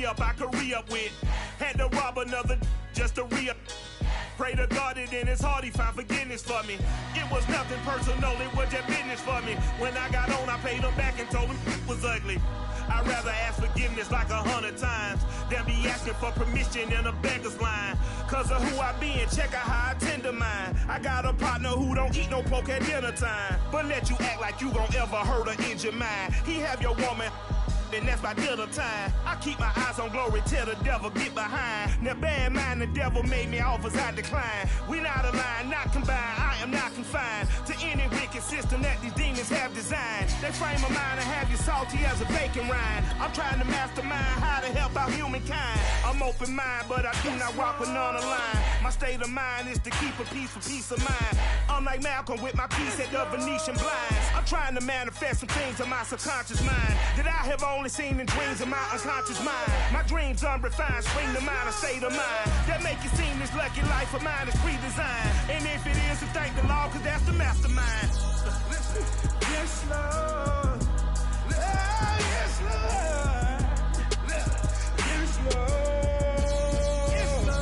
up I could re-up with. Had to rob another just to re-up. Pray to God that in his heart he found forgiveness for me. It was nothing personal, it was just business for me. When I got on, I paid him back and told him it was ugly. I'd rather ask forgiveness like 100 times than be asking for permission in a beggar's line. Cause of who I be and check out how I tend to mine. I got a partner who don't eat no pork at dinner time, but let you act like you gon' ever hurt or injure mine. He have your woman, and that's by dinner time. I keep my eyes on glory till the devil get behind. Now bear in mind the devil made me offers I decline. We not aligned, not combined, I am not confined to any wicked system that these demons have designed. They frame of mind and have you salty as a bacon rind. I'm trying to mastermind how to help out humankind. I'm open mind, but I do not walk with none aligned. My state of mind is to keep a peace for peace of mind. I'm like Malcolm with my piece at the Venetian blinds. I'm trying to manifest some things in my subconscious mind that I have only seen in dreams in my unconscious mind. My dreams unrefined, spring to mind, a state of mind that make it seem this lucky life of mine is pre-designed. And if it is, then thank the Lord, cause that's the mastermind. Yes, Lord. Yes, Lord. Yes, Lord. Yes, Lord.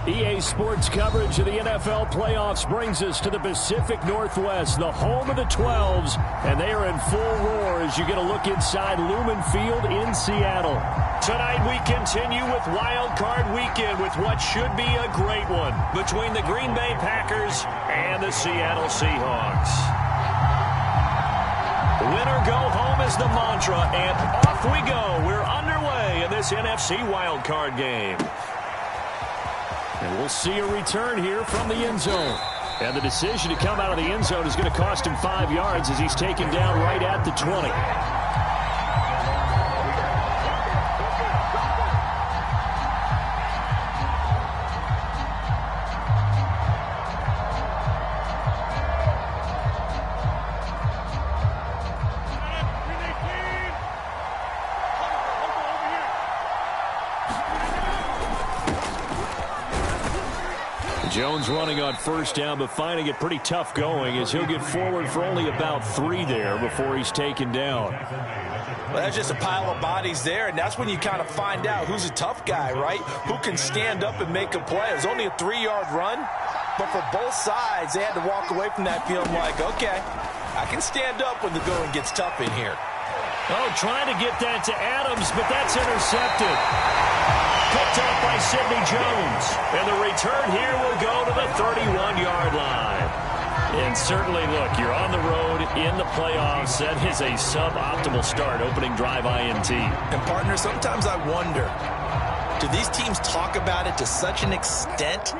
EA Sports coverage of the NFL playoffs brings us to the Pacific Northwest, the home of the 12s, and they are in full roar as you get a look inside Lumen Field in Seattle. Tonight we continue with Wild Card Weekend with what should be a great one between the Green Bay Packers and the Seattle Seahawks. Win or go home is the mantra, and off we go. We're underway in this NFC Wild Card game. And we'll see a return here from the end zone. And the decision to come out of the end zone is going to cost him 5 yards as he's taken down right at the 20. Jones running on first down, but finding it pretty tough going as he'll get forward for only about 3 there before he's taken down. Well, that's just a pile of bodies there, and that's when you kind of find out who's a tough guy, right? Who can stand up and make a play. It was only a 3-yard run, but for both sides, they had to walk away from that feeling like, okay, I can stand up when the going gets tough in here. Oh, trying to get that to Adams, but that's intercepted. Picked up by Sidney Jones. And the return here will go to the 31-yard line. And certainly, look, you're on the road in the playoffs. That is a suboptimal start, opening drive INT. And, partner, sometimes I wonder, do these teams talk about it to such an extent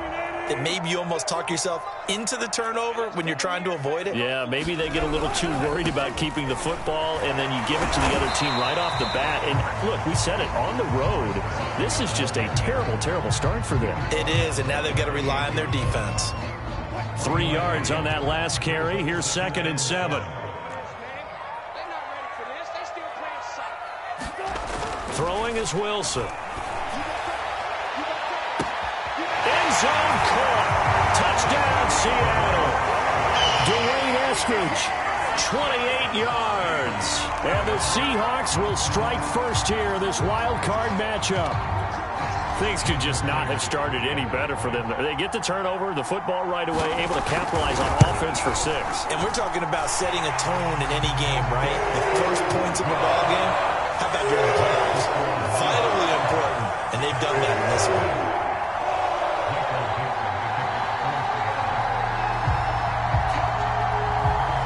that maybe you almost talk yourself into the turnover when you're trying to avoid it? Yeah, maybe they get a little too worried about keeping the football, and then you give it to the other team right off the bat. And, look, we said it, on the road, this is just a terrible, terrible start for them. It is, and now they've got to rely on their defense. 3 yards on that last carry. Here's 2nd and 7. Throwing is Wilson. End zone caught. Touchdown, Seattle. Dwayne Eskridge, 28 yards. And the Seahawks will strike first here in this wild card matchup. Things could just not have started any better for them. They get the turnover, the football right away, able to capitalize on offense for 6. And we're talking about setting a tone in any game, right? The first points of a ball game, how about during the playoffs? Vitally important, and they've done that in this one.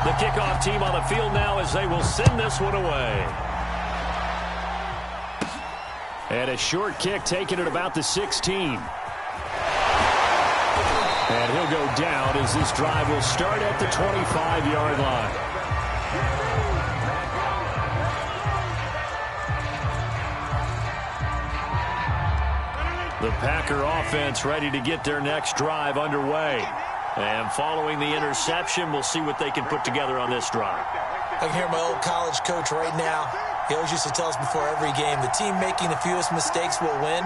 The kickoff team on the field now as they will send this one away. And a short kick taken at about the 16. And he'll go down as this drive will start at the 25-yard line. The Packer offense ready to get their next drive underway. And following the interception, we'll see what they can put together on this drive. I can hear my old college coach right now. He always used to tell us before every game, the team making the fewest mistakes will win.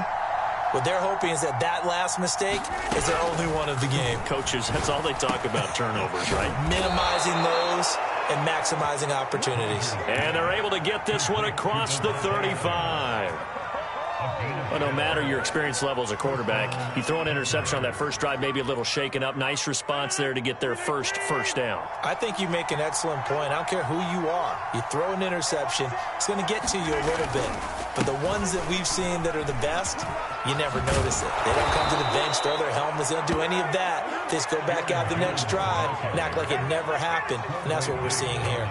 What they're hoping is that that last mistake is their only one of the game. Coaches, that's all they talk about, turnovers, right? Minimizing those and maximizing opportunities. And they're able to get this one across the 35. Well, no matter your experience level as a quarterback, you throw an interception on that first drive, maybe a little shaken up. Nice response there to get their first down. I think you make an excellent point. I don't care who you are. You throw an interception, it's going to get to you a little bit. But the ones that we've seen that are the best, you never notice it. They don't come to the bench, throw their helmets. They don't do any of that. They just go back out the next drive and act like it never happened. And that's what we're seeing here.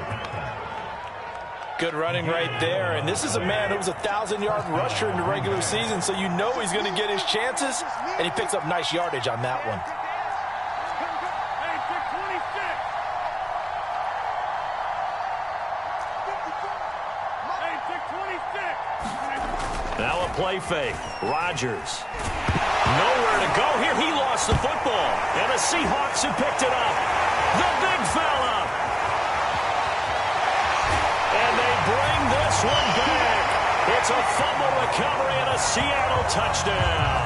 Good running right there. And this is a man who was a 1,000-yard rusher in the regular season, so you know he's going to get his chances. And he picks up nice yardage on that one. Now a play fake. Rodgers. Nowhere to go here. He lost the football. And the Seahawks have picked it up. The big fella. And they bring this one back. It's a fumble recovery and a Seattle touchdown.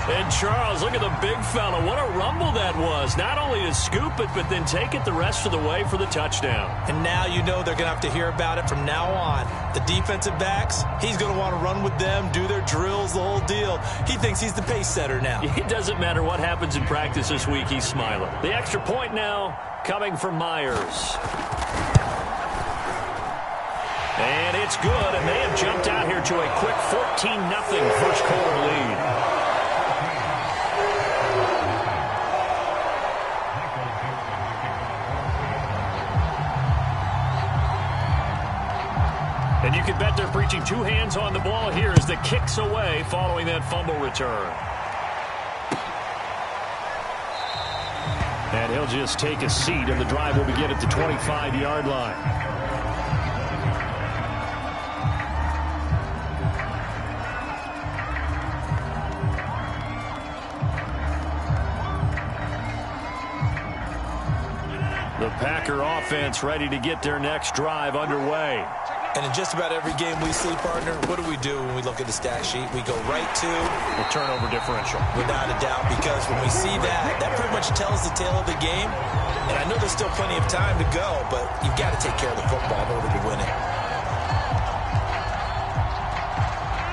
And Charles, look at the big fella. What a rumble that was. Not only to scoop it, but then take it the rest of the way for the touchdown. And now you know they're going to have to hear about it from now on. The defensive backs, he's going to want to run with them, do their drills, the whole deal. He thinks he's the pace setter now. It doesn't matter what happens in practice this week, he's smiling. The extra point now coming from Myers. And it's good, and they have jumped out here to a quick 14-0 first quarter lead. And you can bet they're preaching two hands on the ball here as the kick's away following that fumble return. And he'll just take a seat, and the drive will begin at the 25-yard line. The Packer offense ready to get their next drive underway. And in just about every game we see, partner, what do we do when we look at the stat sheet? We go right to the turnover differential. Without a doubt, because when we see that, that pretty much tells the tale of the game. And I know there's still plenty of time to go, but you've got to take care of the football in order to win it.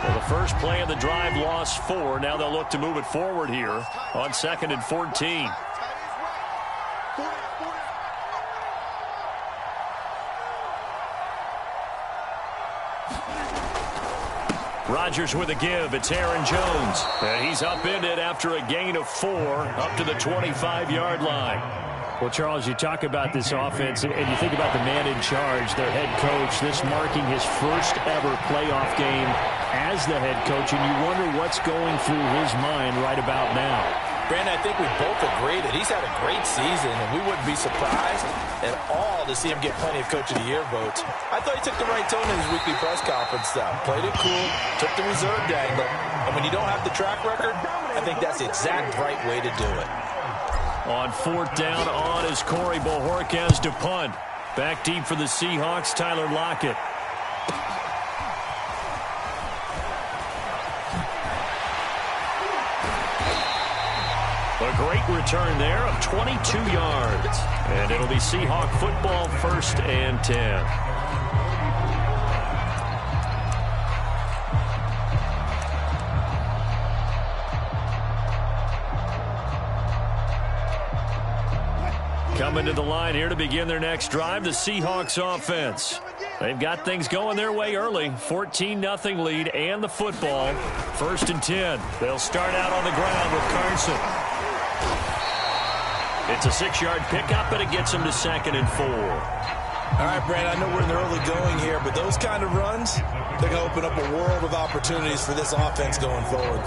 Well, the first play of the drive lost 4. Now they'll look to move it forward here on 2nd and 14. Rodgers with a give. It's Aaron Jones. And he's upended after a gain of 4 up to the 25-yard line. Well, Charles, you talk about this offense, and you think about the man in charge, their head coach, this marking his first ever playoff game as the head coach, and you wonder what's going through his mind right about now. Brandon, I think we both agree that he's had a great season, and we wouldn't be surprised at all to see him get plenty of Coach of the Year votes. I thought he took the right tone in his weekly press conference, though. Played it cool, took the reserved angle, and when you don't have the track record, I think that's the exact right way to do it. On 4th down on is Corey Bojorquez to punt. Back deep for the Seahawks, Tyler Lockett. A great return there of 22 yards. And it'll be Seahawk football, 1st and 10. Coming to the line here to begin their next drive, the Seahawks offense. They've got things going their way early. 14-0 lead and the football. 1st and 10. They'll start out on the ground with Carson. It's a 6-yard pickup, and it gets him to 2nd and 4. All right, Brad, I know we're in the early going here, but those kind of runs, they're going to open up a world of opportunities for this offense going forward.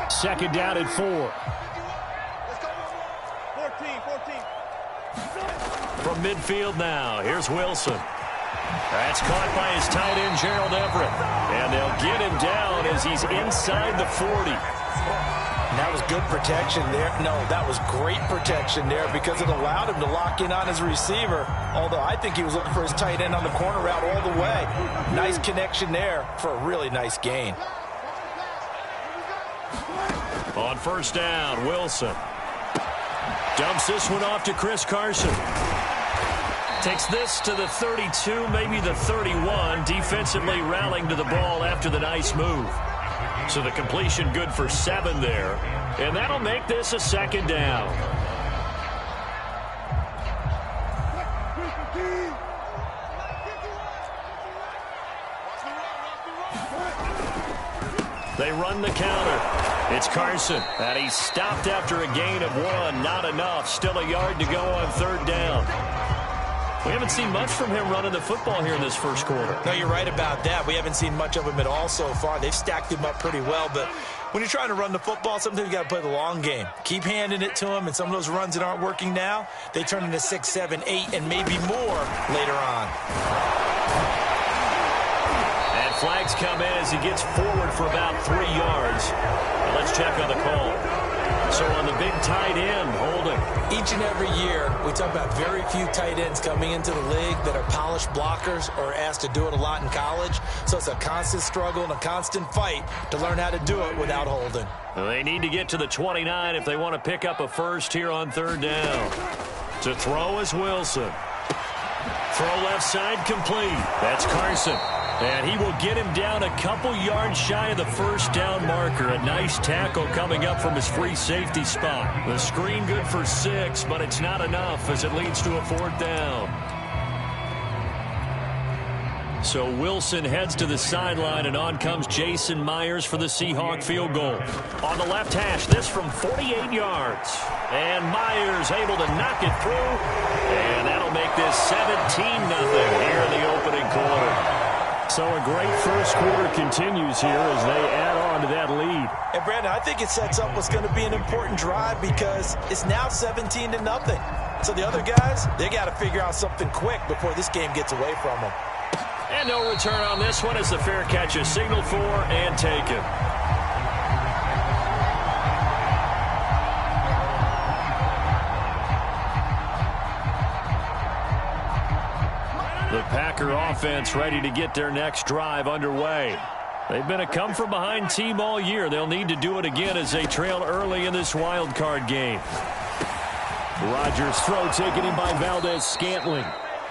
2nd down and 4. From midfield now, here's Wilson. That's caught by his tight end, Gerald Everett. And they'll get him down as he's inside the 40. And that was good protection there. No, that was great protection there because it allowed him to lock in on his receiver. Although I think he was looking for his tight end on the corner route all the way. Nice connection there for a really nice gain. On first down, Wilson dumps this one off to Chris Carson. Takes this to the 32, maybe the 31. Defensively rallying to the ball after the nice move. So the completion good for 7 there. And that'll make this a second down. They run the counter. It's Carson, and he's stopped after a gain of 1. Not enough. Still a yard to go on third down. We haven't seen much from him running the football here in this first quarter. No, you're right about that. We haven't seen much of him at all so far. They've stacked him up pretty well, but when you're trying to run the football, sometimes you got to play the long game. Keep handing it to him, and some of those runs that aren't working now, they turn into 6, 7, 8, and maybe more later on. And flags come in as he gets forward for about 3 yards. Now let's check on the call. So on the big tight end, holding. Each and every year, we talk about very few tight ends coming into the league that are polished blockers or asked to do it a lot in college. So it's a constant struggle and a constant fight to learn how to do it without holding. Well, they need to get to the 29 if they want to pick up a first here on third down. To throw is Wilson. Throw left side complete. That's Carson. And he will get him down a couple yards shy of the first down marker. A nice tackle coming up from his free safety spot. The screen good for 6, but it's not enough as it leads to a fourth down. So Wilson heads to the sideline, and on comes Jason Myers for the Seahawk field goal. On the left hash, this from 48 yards. And Myers able to knock it through. And that'll make this 17-0 here in the opening quarter. So a great first quarter continues here as they add on to that lead. And Brandon, I think it sets up what's going to be an important drive because it's now 17-0. So the other guys, they got to figure out something quick before this game gets away from them. And no return on this one as the fair catch is signaled for and taken. The Packer offense ready to get their next drive underway. They've been a come-from-behind team all year. They'll need to do it again as they trail early in this wild card game. Rodgers' throw taken in by Valdez-Scantling.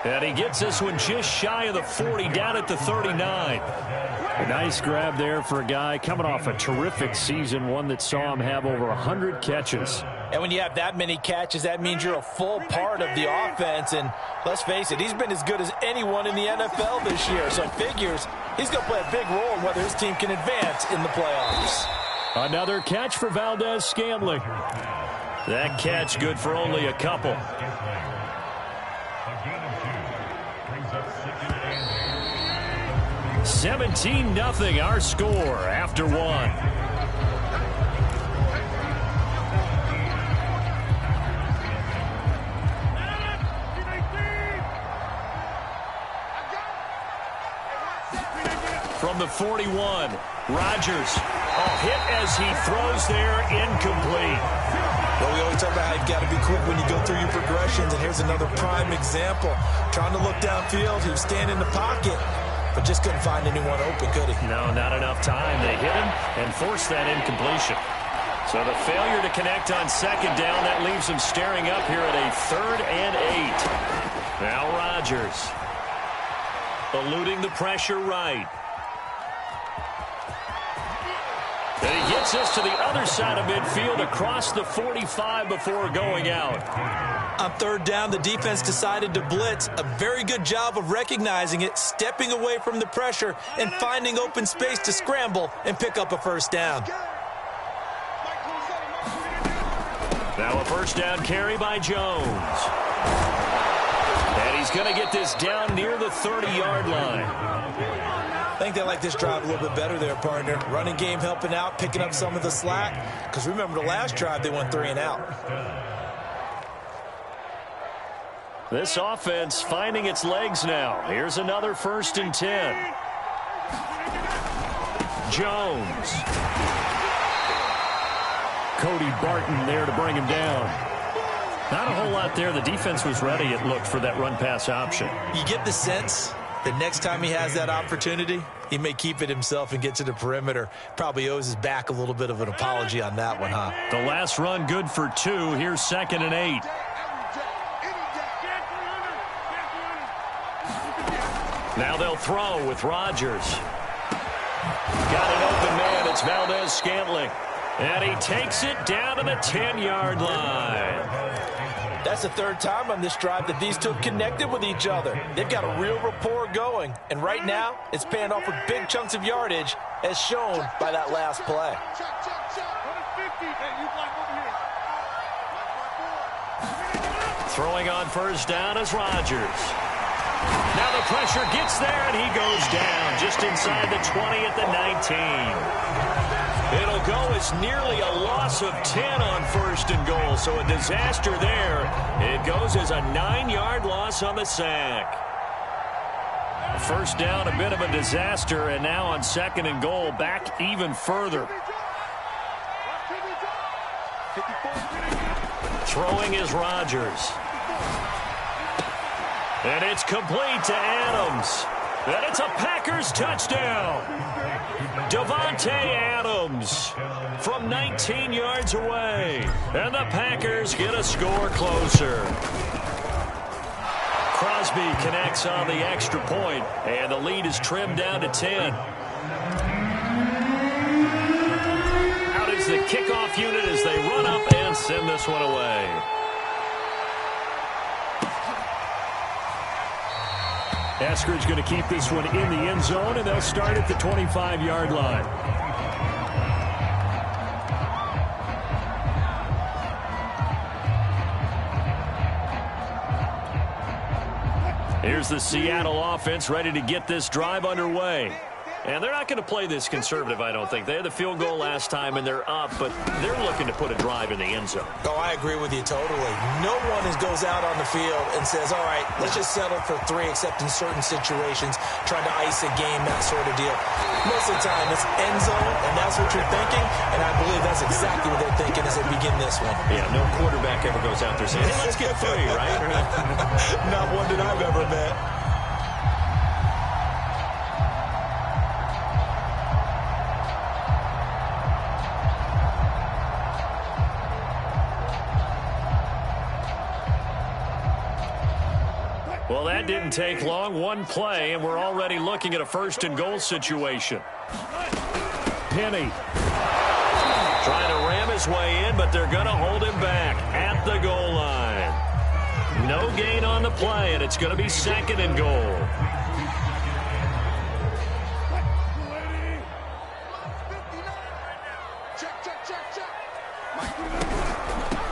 And he gets this one just shy of the 40, down at the 39. A nice grab there for a guy coming off a terrific season, one that saw him have over 100 catches. And when you have that many catches, that means you're a full part of the offense. And let's face it, he's been as good as anyone in the NFL this year. So it figures he's going to play a big role in whether his team can advance in the playoffs. Another catch for Valdez-Scantling. That catch good for only a couple. $17-0 our score after 1. From the 41, Rodgers. Hit as he throws there, incomplete. Well, we always talk about how you've got to be quick when you go through your progressions, and here's another prime example. Trying to look downfield, he was standing in the pocket, but just couldn't find anyone open, could he? No, not enough time. They hit him and forced that incompletion. So the failure to connect on second down, that leaves him staring up here at a 3rd and 8. Now Rodgers eluding the pressure right. And he gets this to the other side of midfield across the 45 before going out. On 3rd down, the defense decided to blitz. A very good job of recognizing it, stepping away from the pressure, and finding open space to scramble and pick up a first down. Now a first down carry by Jones. And he's going to get this down near the 30-yard line. I think they like this drive a little bit better there, partner. Running game helping out, picking up some of the slack. Because remember, the last drive, they went 3 and out. This offense finding its legs now. Here's another 1st and 10. Jones. Cody Barton there to bring him down. Not a whole lot there. The defense was ready, it looked, for that run-pass option. You get the sense that next time he has that opportunity, he may keep it himself and get to the perimeter. Probably owes his back a little bit of an apology on that one, huh? The last run good for 2. Here's 2nd and 8. Now they'll throw with Rodgers. Got an open man. It's Valdez-Scantling. And he takes it down to the 10-yard line. That's the third time on this drive that these two connected with each other. They've got a real rapport going. And right now, it's paying off with big chunks of yardage, as shown by that last play. Throwing on first down is Rodgers. Now the pressure gets there, and he goes down just inside the 20 at the 19. It'll go as nearly a loss of 10 on 1st and goal, so a disaster there. It goes as a 9-yard loss on the sack. First down, a bit of a disaster, and now on 2nd and goal, back even further. Throwing is Rodgers. And it's complete to Adams. And it's a Packers touchdown. Davante Adams from 19 yards away. And the Packers get a score closer. Crosby connects on the extra point, and the lead is trimmed down to 10. Out is the kickoff unit as they run up and send this one away. Eskridge going to keep this one in the end zone, and they'll start at the 25-yard line. Here's the Seattle offense ready to get this drive underway. And they're not going to play this conservative, I don't think. They had the field goal last time, and they're up, but they're looking to put a drive in the end zone. Oh, I agree with you totally. No one goes out on the field and says, all right, let's just settle for 3, except in certain situations, trying to ice a game, that sort of deal. Most of the time, it's end zone, and that's what you're thinking, and I believe that's exactly what they're thinking as they begin this one. Yeah, no quarterback ever goes out there saying, hey, let's get 3, right? Not one that I've ever met. Well, that didn't take long. One play, and we're already looking at a 1st and goal situation. Penny trying to ram his way in, but they're going to hold him back at the goal line. No gain on the play, and it's going to be 2nd and goal.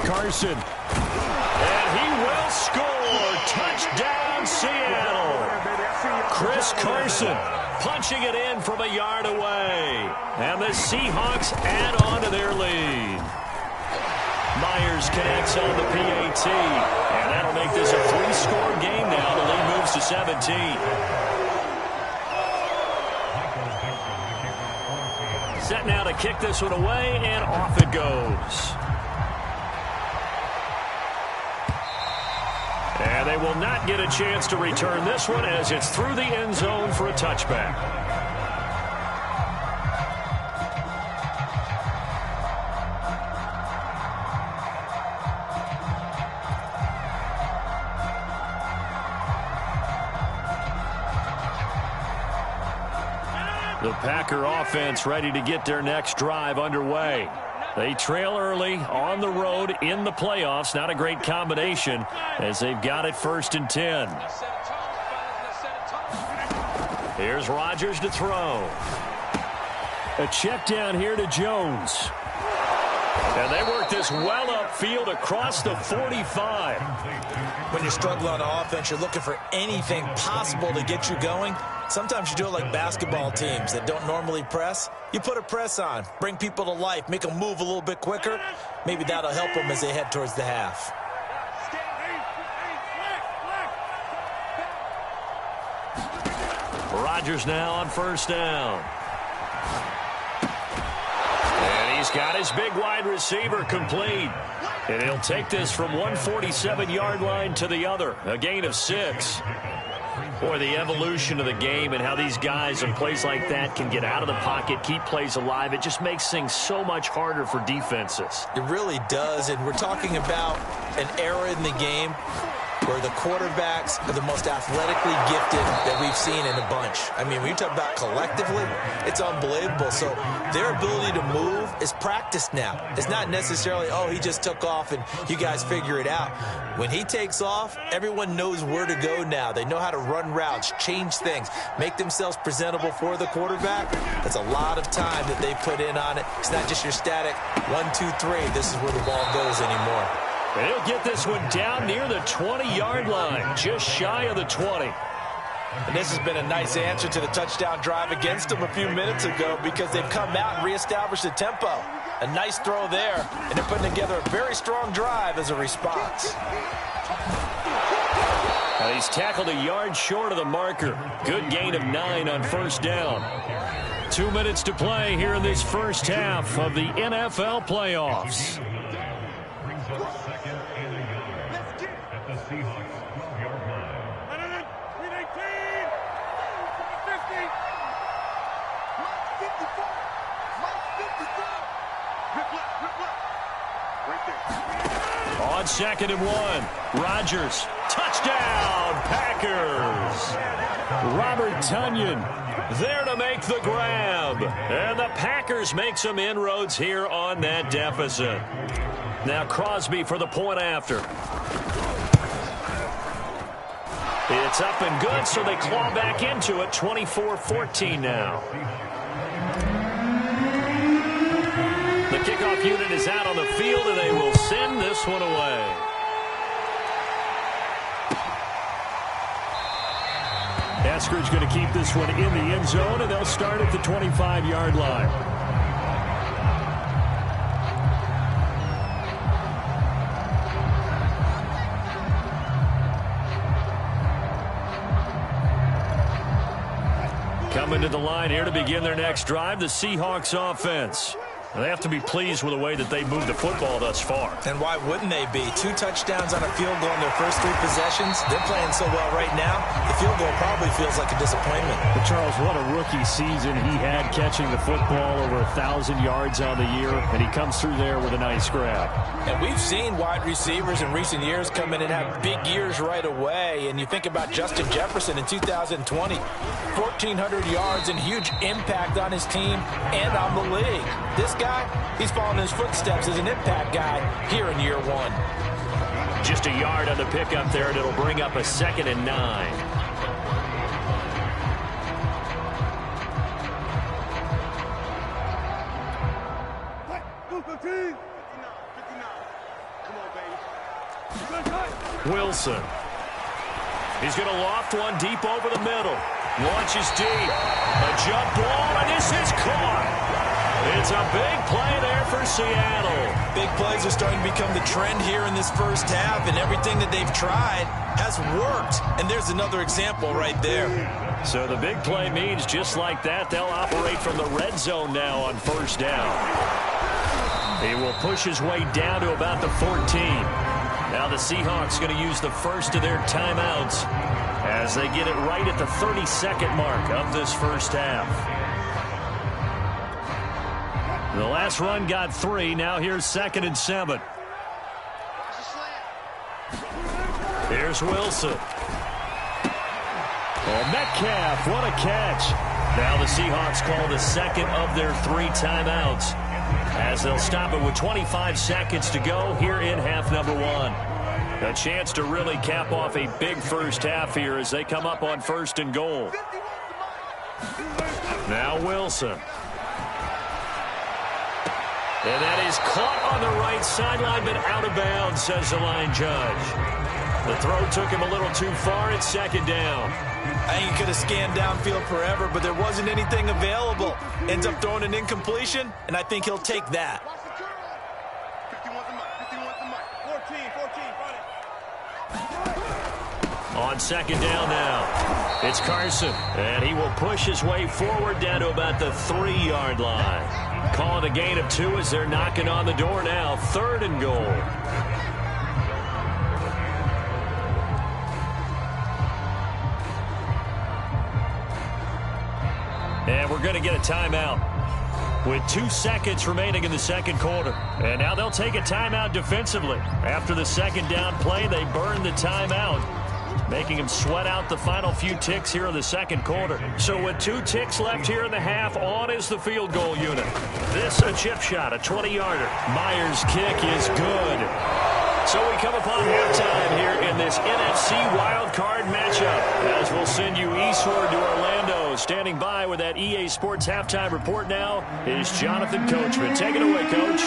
Carson. And he will score. Touchdown, Seattle. Chris Carson punching it in from a yard away. And the Seahawks add on to their lead. Myers connects on the PAT. And that'll make this a 3-score game now. The lead moves to 17. Set now to kick this one away, and off it goes. And they will not get a chance to return this one as it's through the end zone for a touchback. The Packer offense ready to get their next drive underway. They trail early on the road in the playoffs. Not a great combination as they've got it 1st and 10. Here's Rodgers to throw. A check down here to Jones. And they work this well upfield across the 45. When you're struggling on offense, you're looking for anything possible to get you going. Sometimes you do it like basketball teams that don't normally press. You put a press on, bring people to life, make them move a little bit quicker. Maybe that'll help them as they head towards the half. Rodgers now on 1st down. And He's got his big wide receiver complete. And he'll take this from 147-yard line to the other. A gain of 6. Boy, the evolution of the game and how these guys in plays like that can get out of the pocket, keep plays alive, it just makes things so much harder for defenses. It really does, and we're talking about an era in the game where the quarterbacks are the most athletically gifted that we've seen in a bunch. I mean, when you talk about collectively, it's unbelievable. So their ability to move is practiced now. It's not necessarily, oh, he just took off and you guys figure it out. When he takes off, everyone knows where to go now. They know how to run routes, change things, make themselves presentable for the quarterback. That's a lot of time that they put in on it. It's not just your static 1, 2, 3. This is where the ball goes anymore. And he'll get this one down near the 20-yard line, just shy of the 20. And this has been a nice answer to the touchdown drive against them a few minutes ago because they've come out and reestablished the tempo. A nice throw there, and they're putting together a very strong drive as a response. And he's tackled a yard short of the marker. Good gain of 9 on first down. 2 minutes to play here in this first half of the NFL playoffs. The Seahawks 12-yard line. 319. 50. 54. On 2nd and 1, Rodgers, touchdown, Packers. Robert Tonyan there to make the grab. And the Packers make some inroads here on that deficit. Now Crosby for the point after. It's up and good, so they claw back into it, 24-14 now. The kickoff unit is out on the field, and they will send this one away. Eskridge going to keep this one in the end zone, and they'll start at the 25-yard line. Coming to the line here to begin their next drive, the Seahawks offense. They have to be pleased with the way that they moved the football thus far. And why wouldn't they be? 2 touchdowns on a field goal in their first 3 possessions. They're playing so well right now, the field goal probably feels like a disappointment. But Charles, what a rookie season he had catching the football, over 1,000 yards on the year, and he comes through there with a nice grab. And we've seen wide receivers in recent years come in and have big years right away. And you think about Justin Jefferson in 2020, 1,400 yards and huge impact on his team and on the league. This guy, he's following his footsteps as an impact guy here in year 1. Just a yard on the pickup there, and it'll bring up a 2nd and 9. Wilson. He's going to loft one deep over the middle. Launches deep. A jump ball, and this is caught. It's a big play there for Seattle. Big plays are starting to become the trend here in this first half, and everything that they've tried has worked. And there's another example right there. So the big play means just like that, they'll operate from the red zone now on first down. He will push his way down to about the 14. Now the Seahawks going to use the first of their timeouts as they get it right at the 32nd mark of this first half. The last run got 3. Now here's 2nd and 7. Here's Wilson. And Metcalf, what a catch. Now the Seahawks call the second of their 3 timeouts as they'll stop it with 25 seconds to go here in half number 1. A chance to really cap off a big first half here as they come up on 1st and goal. Now Wilson. And that is caught on the right sideline, but out of bounds, says the line judge. The throw took him a little too far. It's 2nd down. I think he could have scanned downfield forever, but there wasn't anything available. Ends up throwing an incompletion, and I think he'll take that. 14, On 2nd down now, it's Carson, and he will push his way forward down to about the 3-yard line. call it a gain of 2 as they're knocking on the door now. 3rd and goal. And we're going to get a timeout with 2 seconds remaining in the second quarter. And now they'll take a timeout defensively. After the second down play, they burn the timeout, making them sweat out the final few ticks here in the second quarter. So with 2 ticks left here in the half, on is the field goal unit. This a chip shot, a 20-yarder. Myers' kick is good. So we come upon halftime here in this NFC wildcard matchup, as we'll send you eastward to Orlando. Standing by with that EA Sports halftime report now is Jonathan Coachman. Take it away, Coach.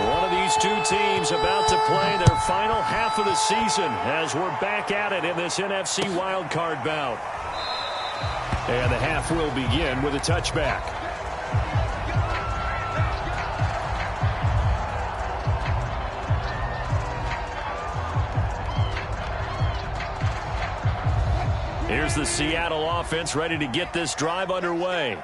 One of these 2 teams about to play their final half of the season as we're back at it in this NFC wildcard bout. And the half will begin with a touchback. Here's the Seattle offense ready to get this drive underway.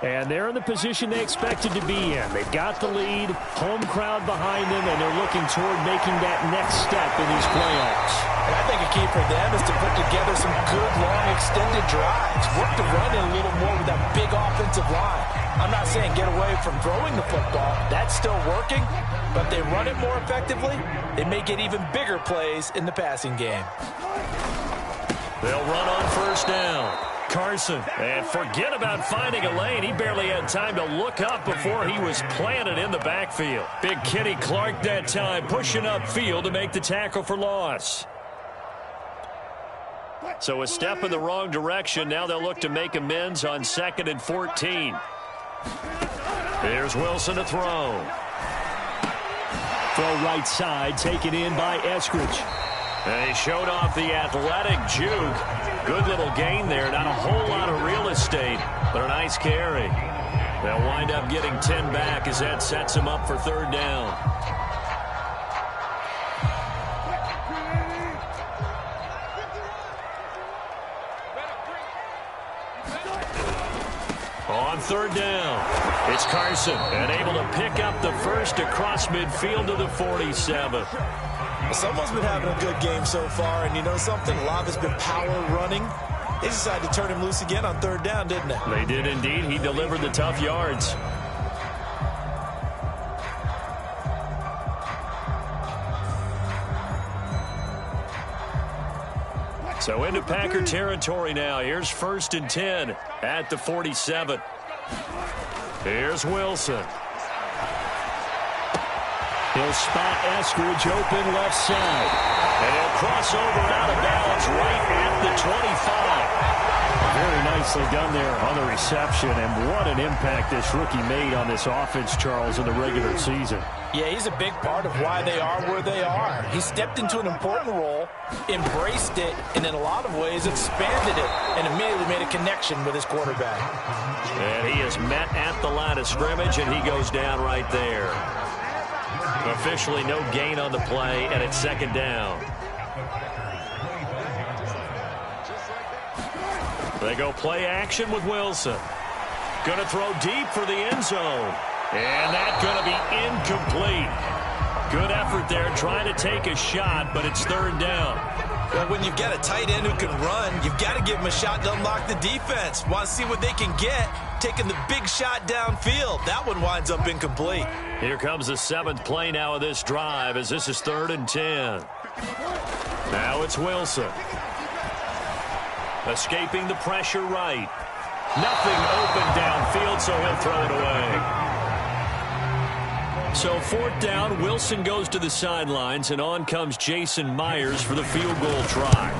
And they're in the position they expected to be in. They've got the lead, home crowd behind them, and they're looking toward making that next step in these playoffs. And I think a key for them is to put together some good, long, extended drives. Work the run in a little more with that big offensive line. I'm not saying get away from throwing the football. That's still working. But if they run it more effectively, they may get even bigger plays in the passing game. They'll run on first down. Carson, and forget about finding a lane. He barely had time to look up before he was planted in the backfield. Big Kenny Clark that time, pushing upfield to make the tackle for loss. So a step in the wrong direction. Now they'll look to make amends on 2nd and 14. Here's Wilson to throw. Throw right side, taken in by Eskridge. And he showed off the athletic juke. Good little gain there. Not a whole lot of real estate, but a nice carry. They'll wind up getting 10 back as that sets him up for 3rd down. On 3rd down, it's Carson, and able to pick up the first across midfield to the 47. Someone's been having a good game so far, and you know something? A lot has been power running. They decided to turn him loose again on 3rd down, didn't they? They did indeed. He delivered the tough yards. So into Packer territory now. Here's 1st and 10 at the 47. Here's Wilson. He'll spot Eskridge open left side. And he'll cross over out of bounds right at the 25. Very nicely done there on the reception, and what an impact this rookie made on this offense, Charles, in the regular season. Yeah, he's a big part of why they are where they are. He stepped into an important role, embraced it, and in a lot of ways expanded it, and immediately made a connection with his quarterback. And he is met at the line of scrimmage, and he goes down right there. Officially no gain on the play, and it's 2nd down. They go play action with Wilson. Going to throw deep for the end zone. And that's going to be incomplete. Good effort there trying to take a shot, but it's 3rd down. Well, when you've got a tight end who can run, you've got to give him a shot to unlock the defense. Want to see what they can get, taking the big shot downfield. That one winds up incomplete. Here comes the 7th play now of this drive as this is 3rd and 10. Now it's Wilson. Escaping the pressure right. Nothing open downfield, so he'll throw it away. So 4th down, Wilson goes to the sidelines, and on comes Jason Myers for the field goal try.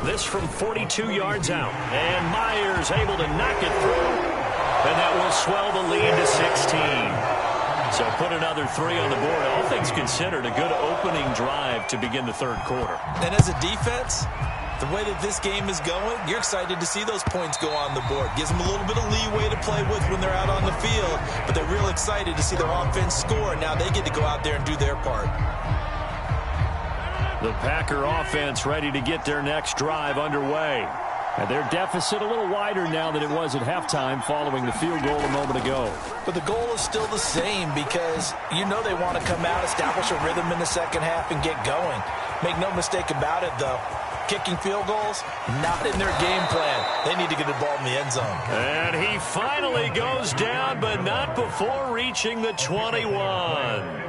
This from 42 yards out. And Myers able to knock it through. And that will swell the lead to 16. So put another 3 on the board. All things considered, a good opening drive to begin the 3rd quarter. And as a defense, the way that this game is going, you're excited to see those points go on the board. Gives them a little bit of leeway to play with when they're out on the field, but they're real excited to see their offense score. Now they get to go out there and do their part. The Packer offense ready to get their next drive underway. And their deficit a little wider now than it was at halftime following the field goal a moment ago. But the goal is still the same because you know they want to come out, establish a rhythm in the second half, and get going. Make no mistake about it, though. Kicking field goals, not in their game plan. They need to get the ball in the end zone. And he finally goes down, but not before reaching the 21.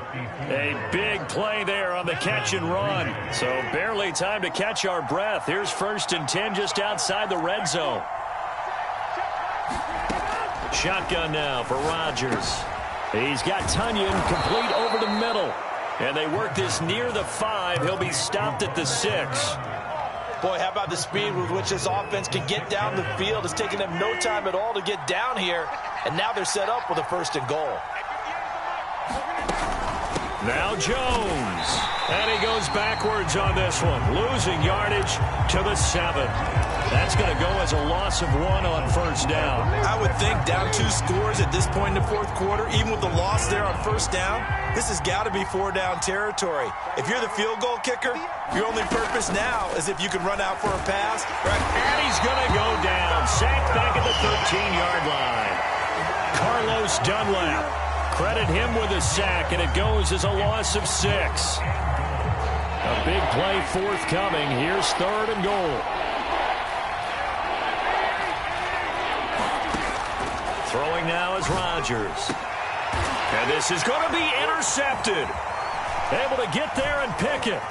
A big play there on the catch and run. So barely time to catch our breath. Here's 1st and 10 just outside the red zone. Shotgun now for Rodgers. He's got Tunyon complete over the middle. And they work this near the 5. He'll be stopped at the 6. Boy, how about the speed with which this offense can get down the field? It's taking them no time at all to get down here. And now they're set up with a 1st and goal. Now Jones. And he goes backwards on this one. Losing yardage to the 7. That's going to go as a loss of 1 on 1st down. I would think down 2 scores at this point in the 4th quarter, even with the loss there on 1st down, this has got to be 4-down territory. If you're the field goal kicker, your only purpose now is if you can run out for a pass. Right. And he's going to go down. Sacked back at the 13-yard line. Carlos Dunlap. Credit him with a sack, and it goes as a loss of 6. A big play forthcoming. Here's 3rd and goal. Throwing now is Rodgers. And this is going to be intercepted. Able to get there and pick it.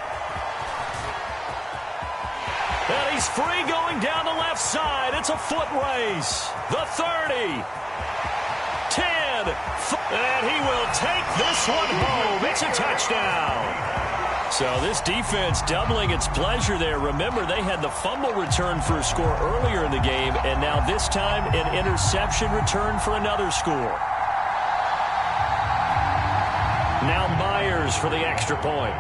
And he's free going down the left side. It's a foot race. The 30. 10. And he will take this one home. It's a touchdown. So this defense doubling its pleasure there. Remember, they had the fumble return for a score earlier in the game, and now this time an interception return for another score. Now Myers for the extra point.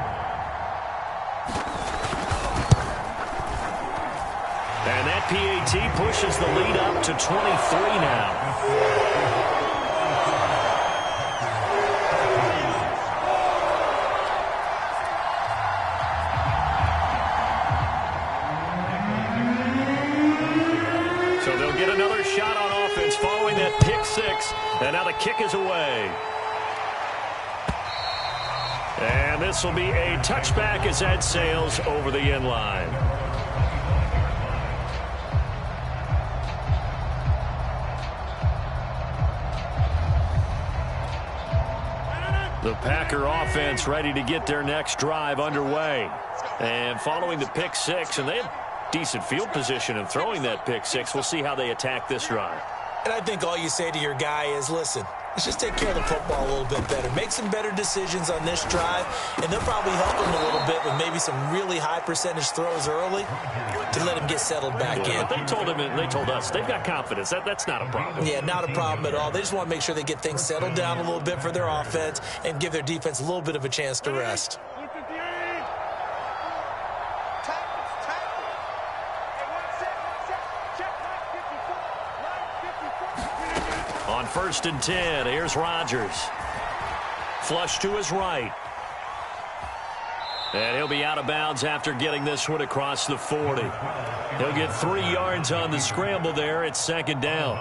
And that PAT pushes the lead up to 23 now. Shot on offense following that pick 6, and now the kick is away. And this will be a touchback as that sails over the end line. The Packer offense ready to get their next drive underway. And following the pick 6, and they have decent field position and throwing that pick 6. We'll see how they attack this drive. And I think all you say to your guy is, listen, let's just take care of the football a little bit better. Make some better decisions on this drive, and they'll probably help him a little bit with maybe some really high percentage throws early to let him get settled back in. They told him, and they told us, they've got confidence. That's not a problem. Yeah, not a problem at all. They just want to make sure they get things settled down a little bit for their offense and give their defense a little bit of a chance to rest. On 1st and 10, here's Rodgers. Flush to his right. And he'll be out of bounds after getting this one across the 40. He'll get 3 yards on the scramble there. It's 2nd down.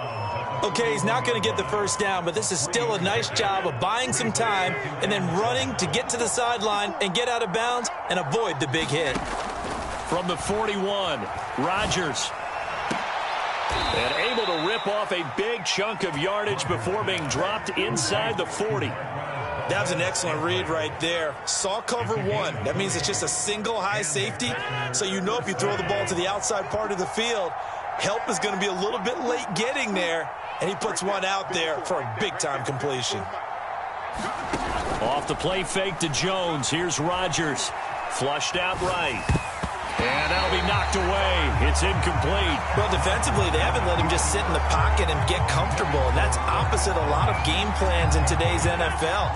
Okay, he's not going to get the 1st down, but this is still a nice job of buying some time and then running to get to the sideline and get out of bounds and avoid the big hit. From the 41, Rodgers. And able to rip off a big chunk of yardage before being dropped inside the 40. That was an excellent read right there. Saw cover 1. That means it's just a single high safety. So you know if you throw the ball to the outside part of the field, help is going to be a little bit late getting there. And he puts one out there for a big-time completion. Off the play fake to Jones. Here's Rodgers. Flushed out right. And that'll be knocked away. It's incomplete. Well, defensively, they haven't let him just sit in the pocket and get comfortable. And that's opposite a lot of game plans in today's NFL.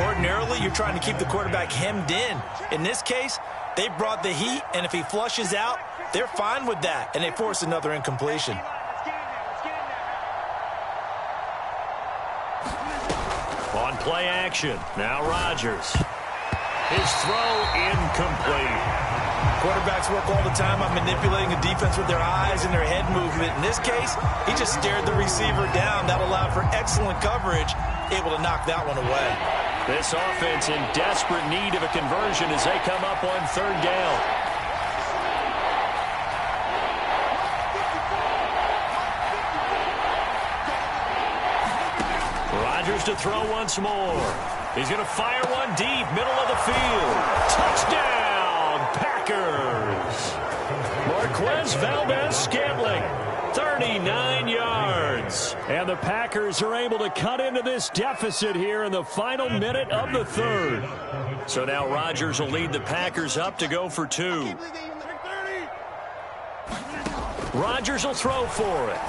Ordinarily, you're trying to keep the quarterback hemmed in. In this case, they brought the heat, and if he flushes out, they're fine with that, and they force another incompletion. On play action, now Rodgers. His throw incomplete. Quarterbacks work all the time on manipulating a defense with their eyes and their head movement. In this case, he just stared the receiver down. That allowed for excellent coverage, able to knock that one away. This offense in desperate need of a conversion as they come up on third down. Rodgers to throw once more. He's going to fire one deep, middle of the field. Touchdown, Packers. Marquez Valdez-Scantling, 39 yards. And the Packers are able to cut into this deficit here in the final minute of the third. So now Rodgers will lead the Packers up to go for 2. Rodgers will throw for it.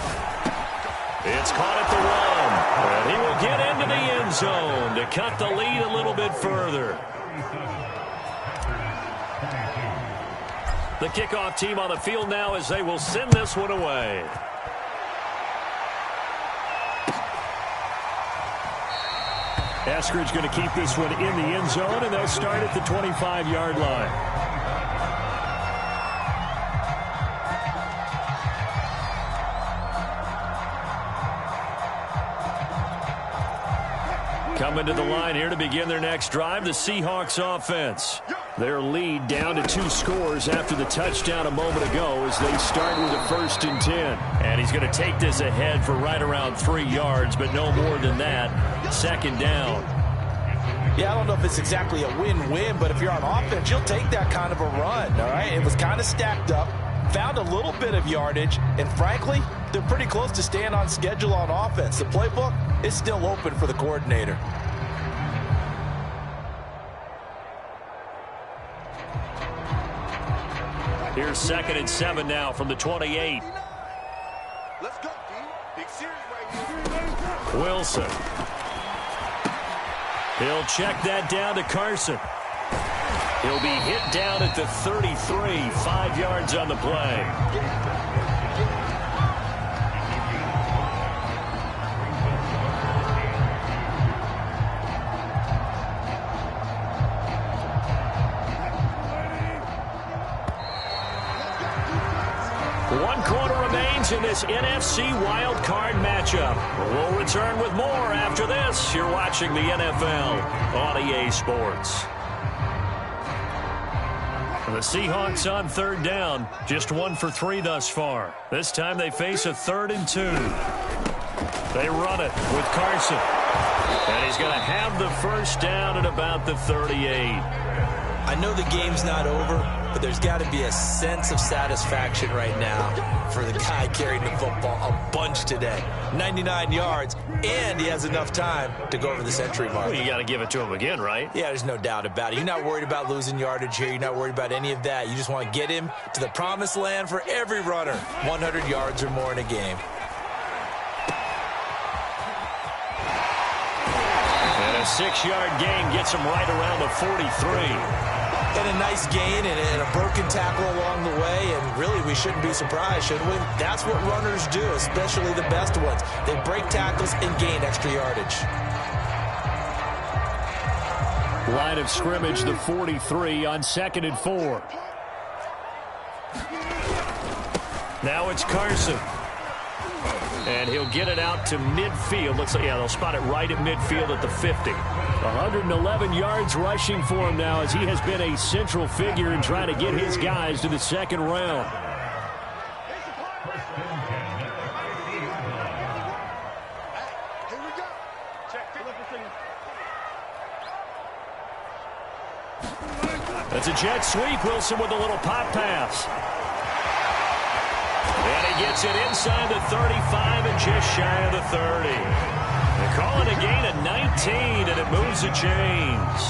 It's caught at the 1, and he will get into the end zone to cut the lead a little bit further. The kickoff team on the field now as they will send this one away. Eskridge going to keep this one in the end zone, and they'll start at the 25-yard line. Coming to the line here to begin their next drive, the Seahawks offense. Their lead down to 2 scores after the touchdown a moment ago as they start with a 1st and 10. And he's going to take this ahead for right around 3 yards, but no more than that. 2nd down. Yeah, I don't know if it's exactly a win-win, but if you're on offense, you'll take that kind of a run, all right? It was kind of stacked up, found a little bit of yardage, and frankly, they're pretty close to staying on schedule on offense. The playbook is still open for the coordinator. Here's 2nd and 7 now from the 28. Let's go, D. Big series right here. Wilson. He'll check that down to Carson. He'll be hit down at the 33, 5 yards on the play. In this NFC wild card matchup. We'll return with more after this. You're watching the NFL on EA Sports. The Seahawks on 3rd down, just 1 for 3 thus far. This time they face a 3rd and 2. They run it with Carson. And he's going to have the 1st down at about the 38. I know the game's not over, but there's got to be a sense of satisfaction right now for the guy carrying the football a bunch today. 99 yards, and he has enough time to go over the century mark. Well, you got to give it to him again, right? Yeah, there's no doubt about it. You're not worried about losing yardage here. You're not worried about any of that. You just want to get him to the promised land for every runner. 100 yards or more in a game. And a 6-yard gain gets him right around the 43. And a nice gain and a broken tackle along the way, and really we shouldn't be surprised, should we? That's what runners do, especially the best ones. They break tackles and gain extra yardage. Line of scrimmage, the 43 on 2nd and 4. Now it's Carson. And he'll get it out to midfield. Looks like, yeah, they'll spot it right at midfield at the 50. 111 yards rushing for him now as he has been a central figure in trying to get his guys to the 2nd round. That's a jet sweep. Wilson with a little pop pass. And he gets it inside the 35 and just shy of the 30. They call it a gain of 19, and it moves the chains.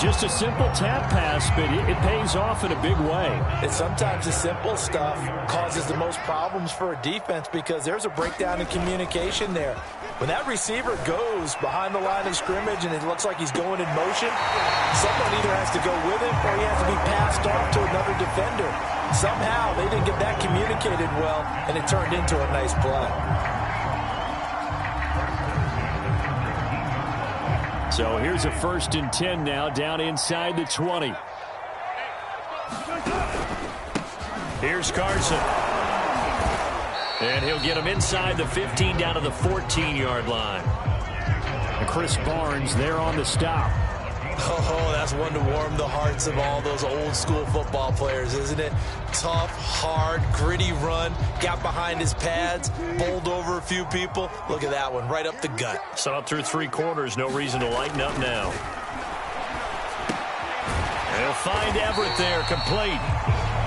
Just a simple tap pass, but it pays off in a big way. And sometimes the simple stuff causes the most problems for a defense because there's a breakdown in communication there. When that receiver goes behind the line of scrimmage and it looks like he's going in motion, someone either has to go with him or he has to be passed off to another defender. Somehow they didn't get that communicated well, and it turned into a nice play. So here's a 1st and 10 now down inside the 20. Here's Carson. And he'll get him inside the 15 down to the 14-yard line. And Chris Barnes there on the stop. Oh, that's one to warm the hearts of all those old-school football players, isn't it? Tough, hard, gritty run. Got behind his pads, bowled over a few people. Look at that one, right up the gut. Saw it through 3 quarters. No reason to lighten up now. And he'll find Everett there, complete.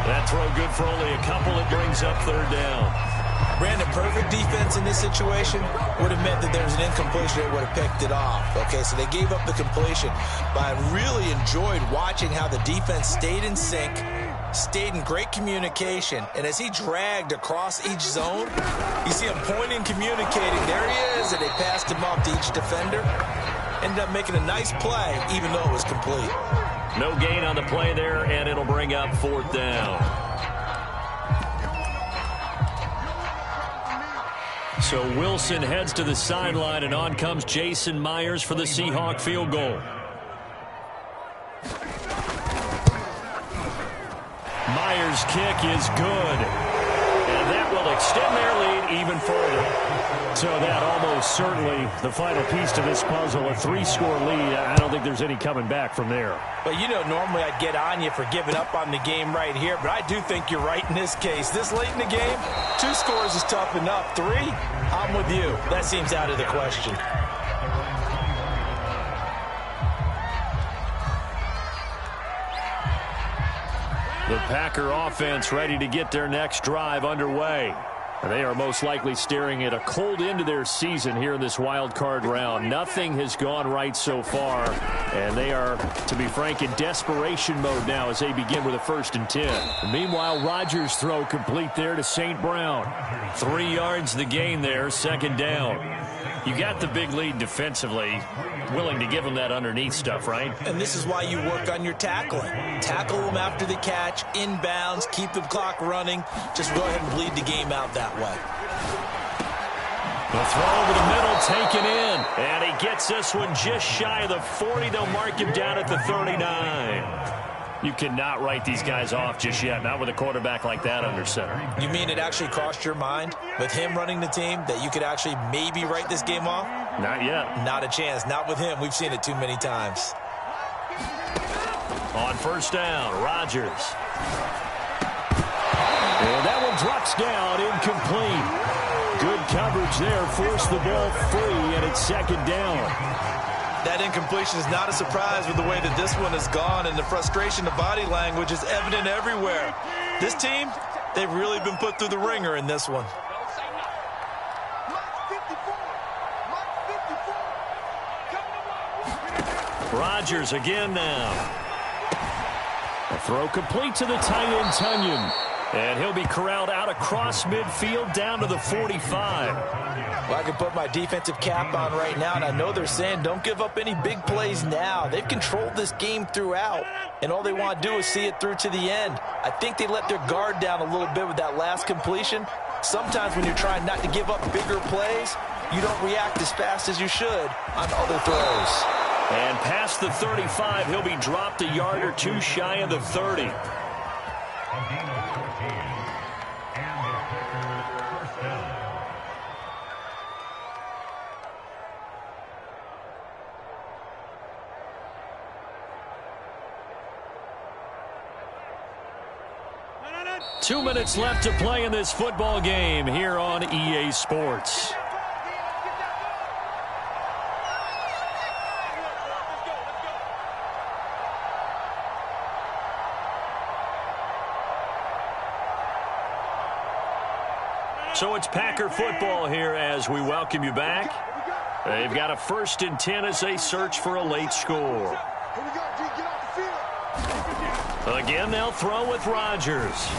That throw good for only a couple. It brings up 3rd down. Brandon, perfect defense in this situation would have meant that there was an incompletion that would have picked it off. Okay, so they gave up the completion. But I really enjoyed watching how the defense stayed in sync, stayed in great communication, and as he dragged across each zone, you see him pointing, communicating. There he is, and they passed him off to each defender. Ended up making a nice play, even though it was complete. No gain on the play there, and it'll bring up 4th down. So Wilson heads to the sideline, and on comes Jason Myers for the Seahawk field goal. Myers' kick is good, and that will extend their lead even further. So that almost certainly the final piece to this puzzle, a 3-score lead. I don't think there's any coming back from there. But, you know, normally I'd get on you for giving up on the game right here, but I do think you're right in this case. This late in the game, 2 scores is tough enough. 3, I'm with you. That seems out of the question. The Packer offense ready to get their next drive underway. And they are most likely staring at a cold end to their season here in this wild card round. Nothing has gone right so far, and they are, to be frank, in desperation mode now as they begin with a 1st and 10. Meanwhile, Rodgers' throw complete there to St. Brown. 3 yards the gain there, 2nd down. You got the big lead defensively, willing to give them that underneath stuff, right? And this is why you work on your tackling. Tackle them after the catch, inbounds, keep the clock running. Just go ahead and bleed the game out that way. The throw over the middle, taken in. And he gets this one just shy of the 40. They'll mark him down at the 39. You cannot write these guys off just yet, not with a quarterback like that under center. You mean it actually crossed your mind with him running the team that you could actually maybe write this game off? Not yet. Not a chance. Not with him. We've seen it too many times. On 1st down, Rodgers. And that one drops down, incomplete. Good coverage there, forced the ball free, and it's 2nd down. That incompletion is not a surprise with the way that this one has gone, and the frustration, the body language is evident everywhere. This team, they've really been put through the ringer in this one. Rodgers again now. A throw complete to the tight end, Tunyon. And he'll be corralled out across midfield down to the 45. Well, I can put my defensive cap on right now, and I know they're saying don't give up any big plays now. They've controlled this game throughout, and all they want to do is see it through to the end. I think they let their guard down a little bit with that last completion. Sometimes when you're trying not to give up bigger plays, you don't react as fast as you should on other throws. And past the 35, he'll be dropped a yard or 2 shy of the 30. Two minutes left to play in this football game here on EA Sports. So it's Packer football here as we welcome you back. They've got a 1st and 10 as they search for a late score. Again, they'll throw with Rodgers.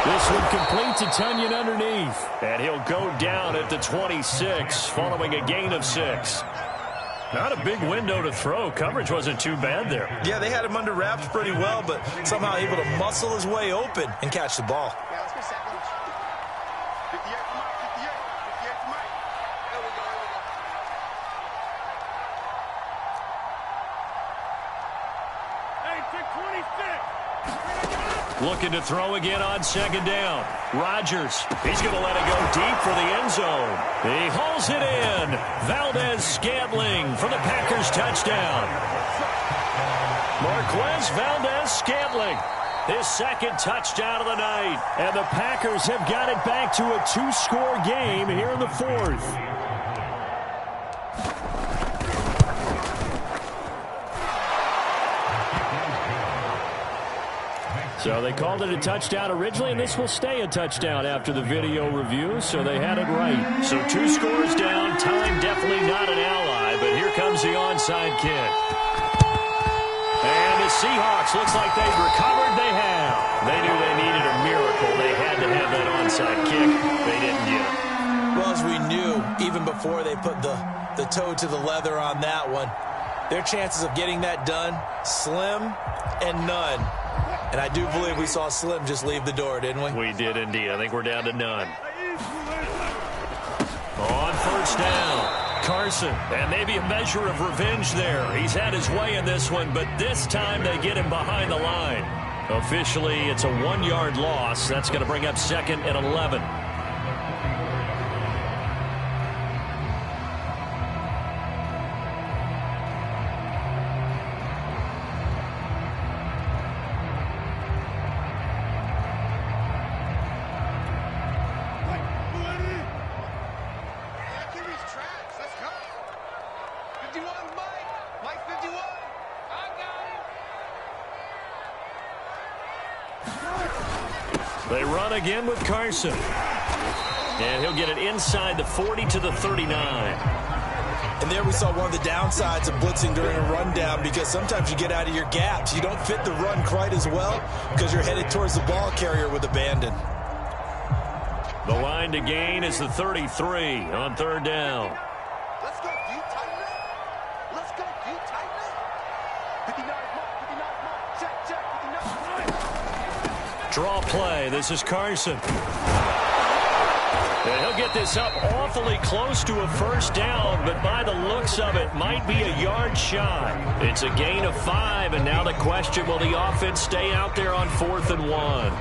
This one complete to Tunyon underneath. And he'll go down at the 26 following a gain of 6. Not a big window to throw. Coverage wasn't too bad there. Yeah, they had him under wraps pretty well, but somehow able to muscle his way open and catch the ball. Looking to throw again on second down. Rodgers, he's going to let it go deep for the end zone. He hauls it in. Valdez-Scantling for the Packers touchdown. Marquez Valdez-Scantling, his second touchdown of the night. And the Packers have got it back to a 2-score game here in the fourth. So they called it a touchdown originally, and this will stay a touchdown after the video review, so they had it right. So 2 scores down, time definitely not an ally, but here comes the onside kick. And the Seahawks, looks like they've recovered. They have. They knew they needed a miracle. They had to have that onside kick. They didn't get it. Well, as we knew, even before they put the toe to the leather on that one, their chances of getting that done, slim and none. And I do believe we saw Slim just leave the door, didn't we? We did indeed. I think we're down to none. On first down, Carson. And maybe a measure of revenge there. He's had his way in this one, but this time they get him behind the line. Officially, it's a 1-yard loss. That's going to bring up 2nd and 11. They run again with Carson. And he'll get it inside the 40 to the 39. And there we saw one of the downsides of blitzing during a rundown, because sometimes you get out of your gaps. You don't fit the run quite as well because you're headed towards the ball carrier with abandon. The line to gain is the 33 on 3rd down. Let's go, you tighten up. Let's go, you tighten up. 59 mark, 59 mark. Check, 59. Draw play. This is Carson. And he'll get this up awfully close to a first down, but by the looks of it, might be a yard shy. It's a gain of 5, and now the question, will the offense stay out there on 4th and 1?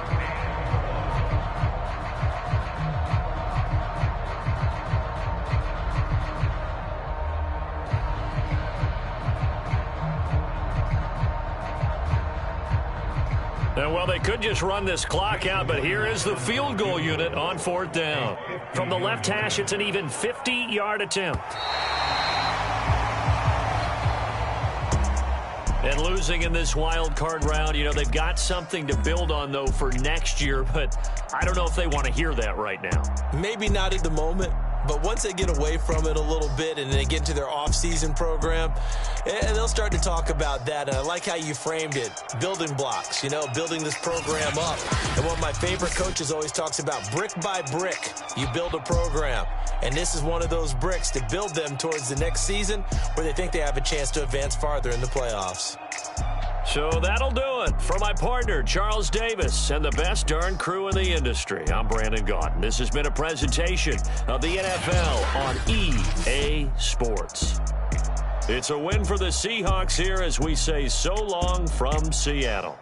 And, well, they could just run this clock out, but here is the field goal unit on 4th down. From the left hash, it's an even 50-yard attempt. And losing in this wild card round, you know, they've got something to build on, though, for next year, but I don't know if they want to hear that right now. Maybe not at the moment, but once they get away from it a little bit and they get into their off-season program, and they'll start to talk about that. And I like how you framed it, building blocks, you know, building this program up. And one of my favorite coaches always talks about brick by brick, you build a program. And this is one of those bricks to build them towards the next season where they think they have a chance to advance farther in the playoffs. So that'll do it. For my partner, Charles Davis, and the best darn crew in the industry, I'm Brandon Gaudin. This has been a presentation of the NFL on EA Sports. It's a win for the Seahawks here as we say so long from Seattle.